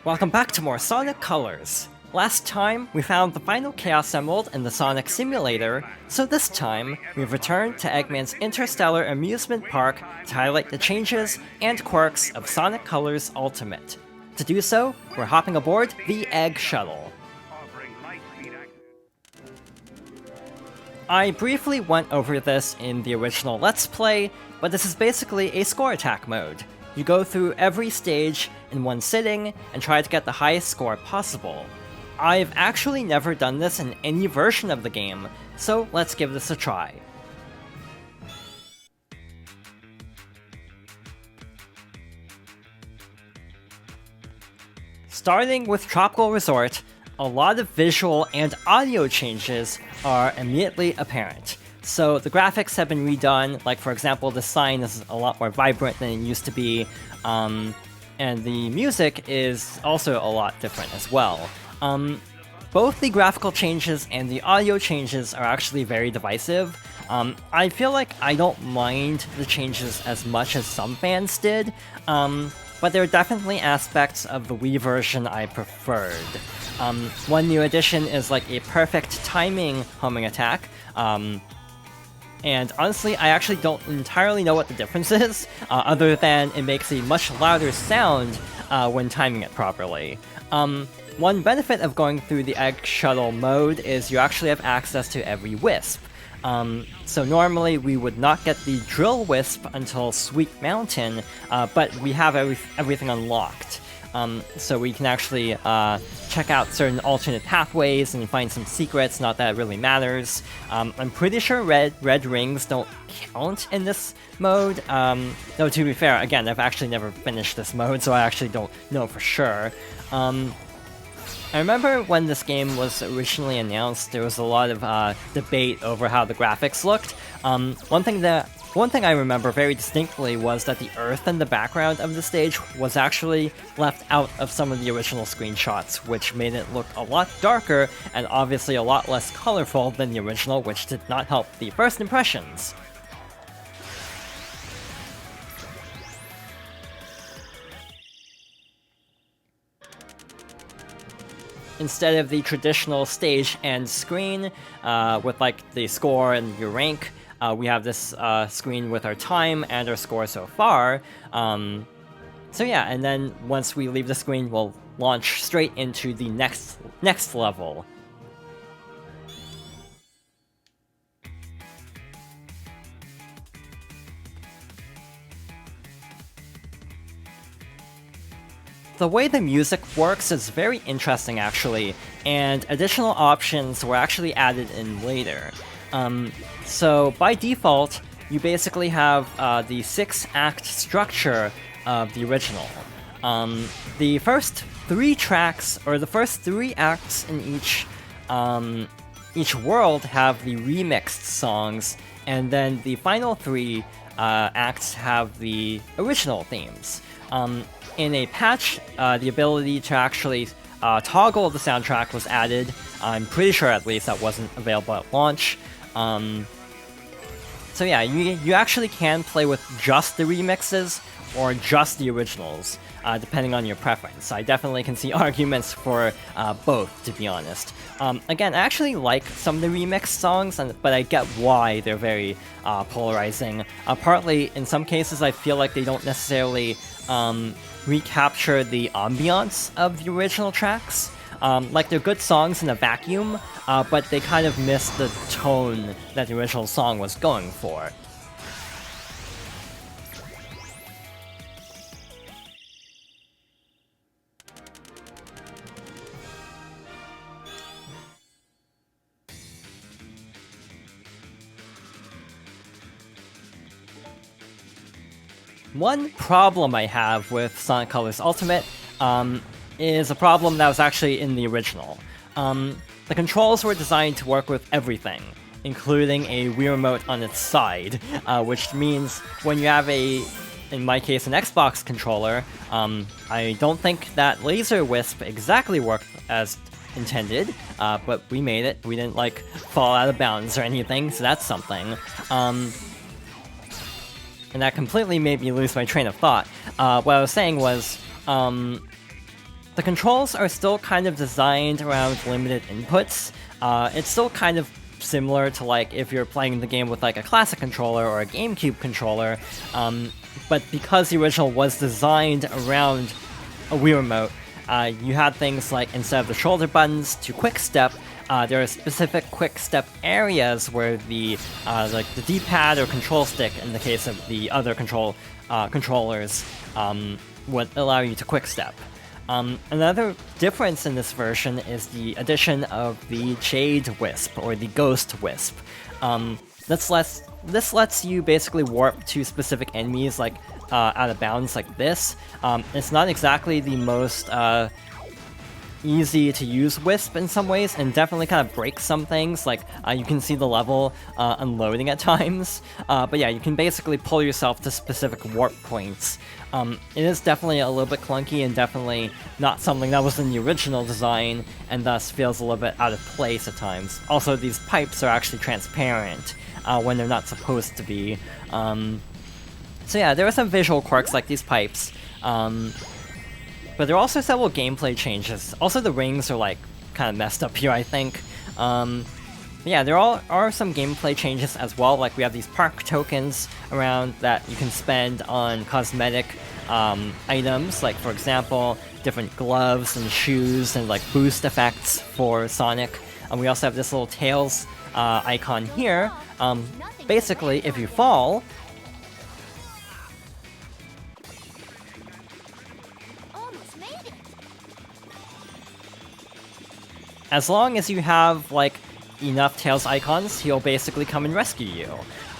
Welcome back to more Sonic Colors. Last time, we found the final Chaos Emerald in the Sonic Simulator, so this time, we've returned to Eggman's Interstellar Amusement Park to highlight the changes and quirks of Sonic Colors Ultimate. To do so, we're hopping aboard the Egg Shuttle. I briefly went over this in the original Let's Play, but this is basically a score attack mode. You go through every stage in one sitting and try to get the highest score possible. I've actually never done this in any version of the game, so let's give this a try. Starting with Tropical Resort, a lot of visual and audio changes are immediately apparent. So the graphics have been redone, like for example the sign is a lot more vibrant than it used to be, and the music is also a lot different as well. Both the graphical changes and the audio changes are actually very divisive. I feel like I don't mind the changes as much as some fans did, but there are definitely aspects of the Wii version I preferred. One new addition is like a perfect timing homing attack, and honestly, I actually don't entirely know what the difference is, other than it makes a much louder sound when timing it properly. One benefit of going through the Egg Shuttle mode is you actually have access to every wisp. So normally we would not get the Drill Wisp until Sweet Mountain, but we have everything unlocked. So we can actually check out certain alternate pathways and find some secrets, not that it really matters. I'm pretty sure red rings don't count in this mode, though to be fair, again, I've actually never finished this mode, so I actually don't know for sure. I remember when this game was originally announced, there was a lot of debate over how the graphics looked. One thing I remember very distinctly was that the earth in the background of the stage was actually left out of some of the original screenshots, which made it look a lot darker and obviously a lot less colorful than the original, which did not help the first impressions. Instead of the traditional stage end screen with like the score and your rank, we have this screen with our time and our score so far. So yeah, and then once we leave the screen, we'll launch straight into the next level. The way the music works is very interesting actually, and additional options were actually added in later. So by default, you basically have the 6-act structure of the original. The first 3 tracks, or the first 3 acts in each world have the remixed songs, and then the final 3 acts have the original themes. In a patch, the ability to actually toggle the soundtrack was added. I'm pretty sure at least that wasn't available at launch. So yeah, you actually can play with just the remixes or just the originals, depending on your preference. I definitely can see arguments for both, to be honest. Again, I actually like some of the remixed songs, but I get why they're very polarizing. Partly, in some cases, I feel like they don't necessarily recapture the ambiance of the original tracks. Like, they're good songs in a vacuum, but they kind of miss the tone that the original song was going for. One problem I have with Sonic Colors Ultimate is a problem that was actually in the original. The controls were designed to work with everything, including a Wii Remote on its side, which means when you have in my case, an Xbox controller, I don't think that Laser Wisp exactly worked as intended, but we made it. We didn't, like, fall out of bounds or anything, so that's something. And that completely made me lose my train of thought. What I was saying was, the the controls are still kind of designed around limited inputs. It's still kind of similar to like if you're playing the game with like a classic controller or a GameCube controller, but because the original was designed around a Wii Remote, you had things like instead of the shoulder buttons to quick step, there are specific quick step areas where the like the D-pad or control stick, in the case of the other controllers, would allow you to quick step. Another difference in this version is the addition of the Jade Wisp, or the Ghost Wisp. This lets you basically warp to specific enemies, like out of bounds like this. It's not exactly the most easy to use Wisp in some ways, and definitely kind of breaks some things, like you can see the level unloading at times. But yeah, you can basically pull yourself to specific warp points. It is definitely a little bit clunky and definitely not something that was in the original design, and thus feels a little bit out of place at times. Also, these pipes are actually transparent when they're not supposed to be. So yeah, there are some visual quirks like these pipes, but there are also several gameplay changes. Also, the rings are like kind of messed up here, I think. Yeah, there are some gameplay changes as well, like we have these park tokens around that you can spend on cosmetic items, like for example, different gloves and shoes and like boost effects for Sonic. And we also have this little Tails icon here. Basically, if you fall, as long as you have like enough Tails icons, he'll basically come and rescue you.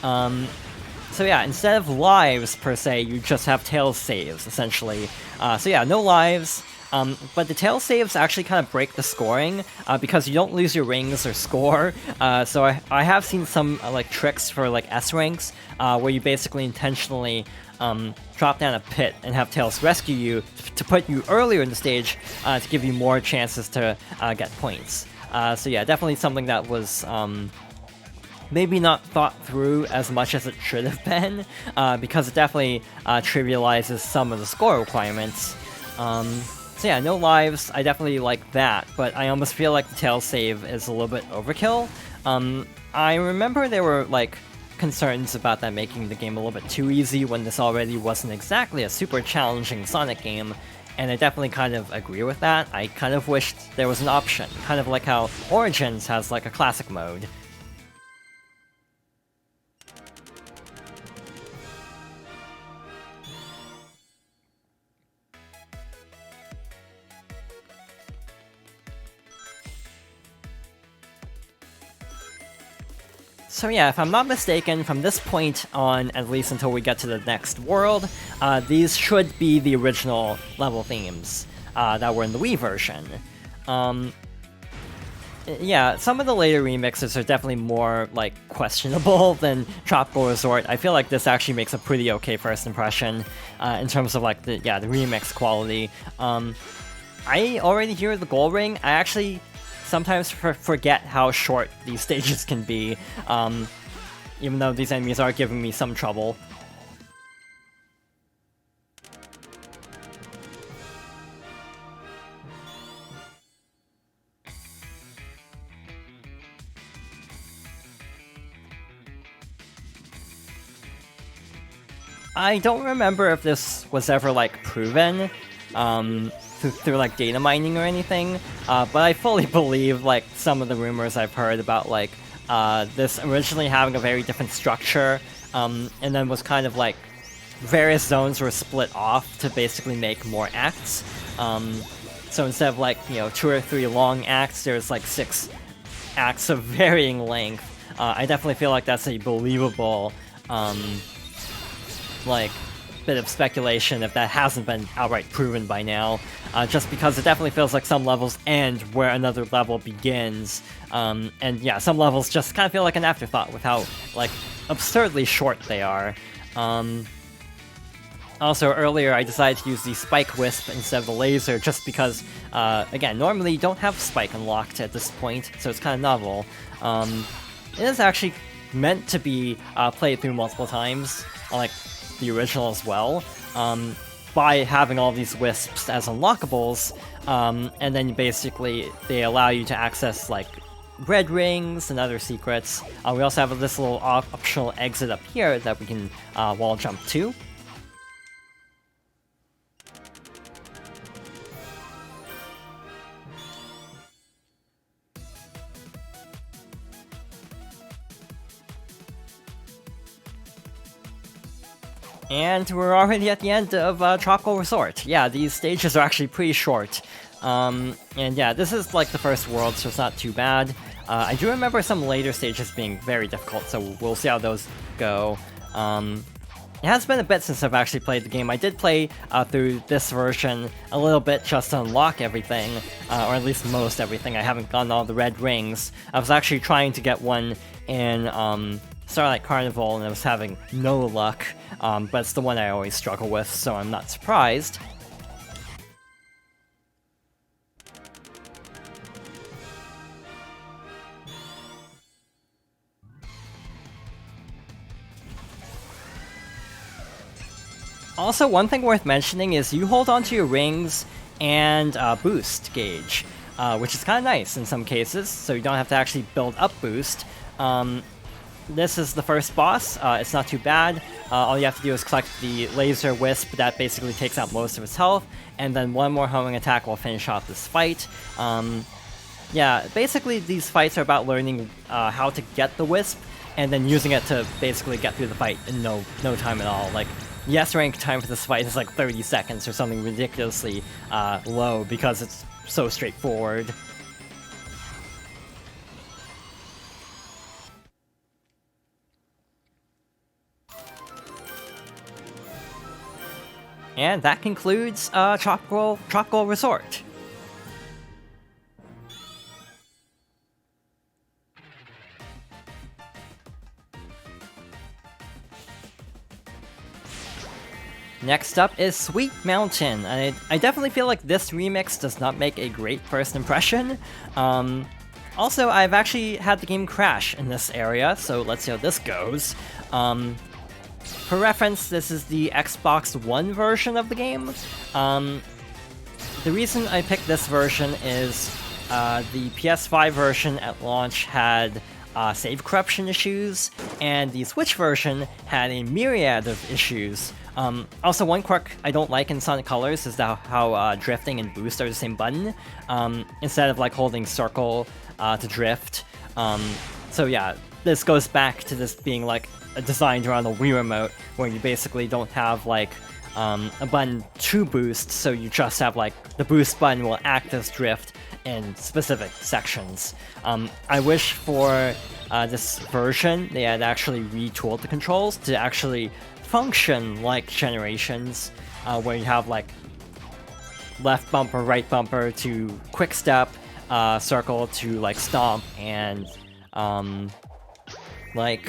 So yeah, instead of lives per se, you just have Tails saves, essentially. So yeah, no lives, but the Tails saves actually kind of break the scoring, because you don't lose your rings or score. So I have seen some like tricks for like S ranks, where you basically intentionally drop down a pit and have Tails rescue you to put you earlier in the stage, to give you more chances to get points. So yeah, definitely something that was maybe not thought through as much as it should have been, because it definitely trivializes some of the score requirements. So yeah, no lives, I definitely like that, but I almost feel like the Tails save is a little bit overkill. I remember there were like concerns about that making the game a little bit too easy when this already wasn't exactly a super challenging Sonic game. And I definitely kind of agree with that. I kind of wished there was an option, kind of like how Origins has like a classic mode. So yeah, if I'm not mistaken, from this point on, at least until we get to the next world, these should be the original level themes that were in the Wii version. Yeah, some of the later remixes are definitely more, like, questionable than Tropical Resort. I feel like this actually makes a pretty okay first impression in terms of, like, the remix quality. I already hear the gold ring. I actually sometimes forget how short these stages can be, even though these enemies are giving me some trouble. I don't remember if this was ever, like, proven, through like data mining or anything, but I fully believe like some of the rumors I've heard about like this originally having a very different structure, and then was kind of like various zones were split off to basically make more acts. So instead of like 2 or 3 long acts, there's like 6 acts of varying length. I definitely feel like that's a believable like bit of speculation if that hasn't been outright proven by now, just because it definitely feels like some levels end where another level begins, and yeah, some levels just kind of feel like an afterthought with how like absurdly short they are. Also, earlier I decided to use the Spike Wisp instead of the laser just because, again, normally you don't have Spike unlocked at this point, so it's kind of novel. It is actually meant to be played through multiple times, like the original as well. by having all these wisps as unlockables, and then basically they allow you to access like red rings and other secrets. We also have this little optional exit up here that we can wall jump to. And we're already at the end of Tropical Resort. Yeah, these stages are actually pretty short. And yeah, this is like the first world, so it's not too bad. I do remember some later stages being very difficult, so we'll see how those go. It has been a bit since I've actually played the game. I did play through this version a little bit just to unlock everything, or at least most everything. I haven't gotten all the red rings. I was actually trying to get one in Starlight Carnival, and I was having no luck, but it's the one I always struggle with, so I'm not surprised. Also, one thing worth mentioning is you hold onto your rings and boost gauge, which is kind of nice in some cases, so you don't have to actually build up boost. This is the first boss. It's not too bad. All you have to do is collect the laser wisp that basically takes out most of its health, and then one more homing attack will finish off this fight. Yeah, basically these fights are about learning how to get the wisp, and then using it to basically get through the fight in no time at all. Like, the S-rank time for this fight is like 30 seconds or something ridiculously low because it's so straightforward. And that concludes Tropical Resort. Next up is Sweet Mountain. I definitely feel like this remix does not make a great first impression. Also, I've actually had the game crash in this area, so let's see how this goes. For reference, this is the Xbox One version of the game. The reason I picked this version is the PS5 version at launch had save corruption issues, and the Switch version had a myriad of issues. Also, one quirk I don't like in Sonic Colors is how drifting and boost are the same button, instead of like holding circle to drift. So yeah, this goes back to this being like designed around the Wii Remote, where you basically don't have like a button to boost, so you just have like the boost button will act as drift in specific sections. I wish for this version they had actually retooled the controls to actually function like Generations, where you have like left bumper, right bumper to quick step, circle to like stomp, and right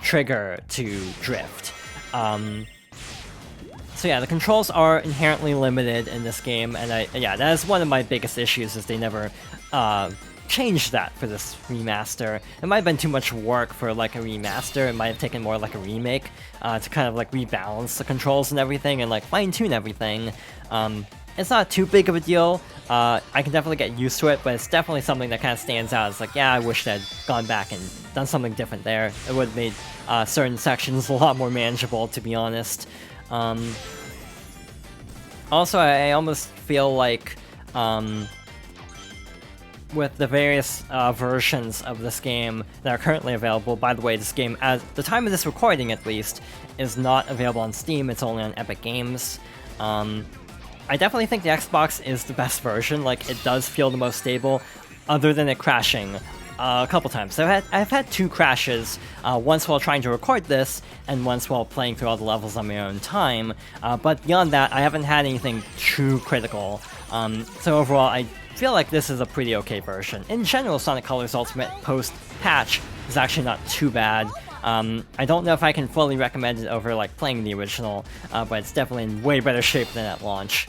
trigger to drift. So yeah, the controls are inherently limited in this game, and yeah, that is one of my biggest issues, is they never changed that for this remaster. It might have been too much work for like a remaster. It might have taken more like a remake to kind of like rebalance the controls and everything and like fine-tune everything. It's not too big of a deal. I can definitely get used to it, but it's definitely something that kind of stands out. It's like, yeah, I wish I'd gone back and done something different there. It would have made certain sections a lot more manageable, to be honest. Also, I almost feel like with the various versions of this game that are currently available, by the way, this game, at the time of this recording at least, is not available on Steam, it's only on Epic Games. I definitely think the Xbox is the best version. Like, it does feel the most stable, other than it crashing a couple times. So I've had two crashes, once while trying to record this, and once while playing through all the levels on my own time. But beyond that, I haven't had anything too critical. So overall, I feel like this is a pretty okay version. In general, Sonic Colors Ultimate post-patch is actually not too bad. I don't know if I can fully recommend it over like playing the original, but it's definitely in way better shape than at launch.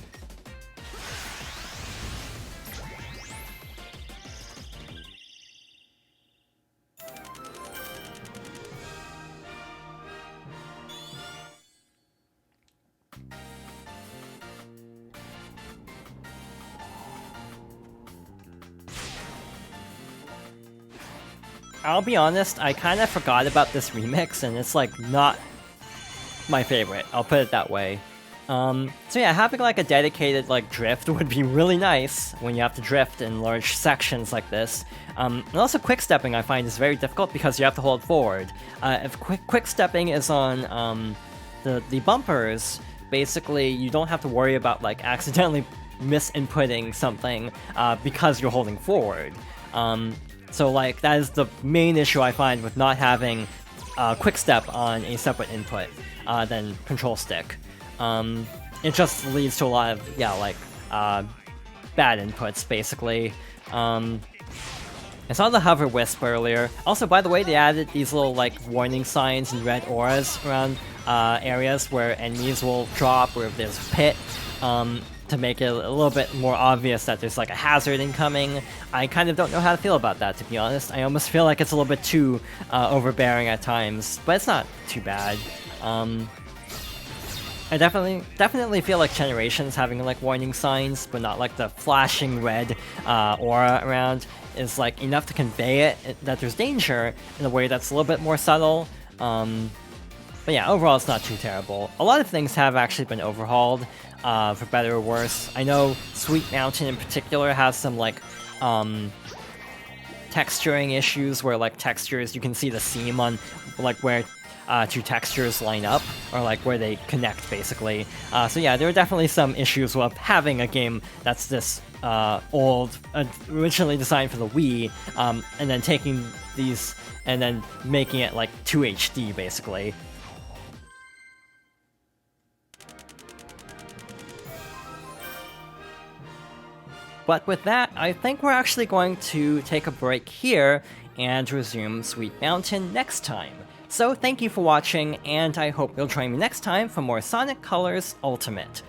I'll be honest, I kind of forgot about this remix, and it's like not my favorite. I'll put it that way. So yeah, having like a dedicated like drift would be really nice when you have to drift in large sections like this. And also quick stepping I find is very difficult because you have to hold forward. If quick stepping is on the bumpers, basically you don't have to worry about like accidentally misinputting something because you're holding forward. So like that is the main issue I find with not having quick step on a separate input than control stick. It just leads to a lot of, bad inputs, basically. I saw the hover wisp earlier. Also, by the way, they added these little, like, warning signs and red auras around areas where enemies will drop, or if there's a pit, to make it a little bit more obvious that there's, like, a hazard incoming. I kind of don't know how to feel about that, to be honest. I almost feel like it's a little bit too overbearing at times, but it's not too bad. I definitely feel like Generations having like warning signs, but not like the flashing red aura around, is like enough to convey it that there's danger in a way that's a little bit more subtle. But yeah, overall it's not too terrible. A lot of things have actually been overhauled, for better or worse. I know Sweet Mountain in particular has some like texturing issues where like textures, you can see the seam on like where two textures line up, or like where they connect, basically. So yeah, there are definitely some issues with having a game that's this old, originally designed for the Wii, and then taking these and then making it like 2 HD, basically. But with that, I think we're actually going to take a break here and resume Sweet Mountain next time. So thank you for watching, and I hope you'll join me next time for more Sonic Colors Ultimate.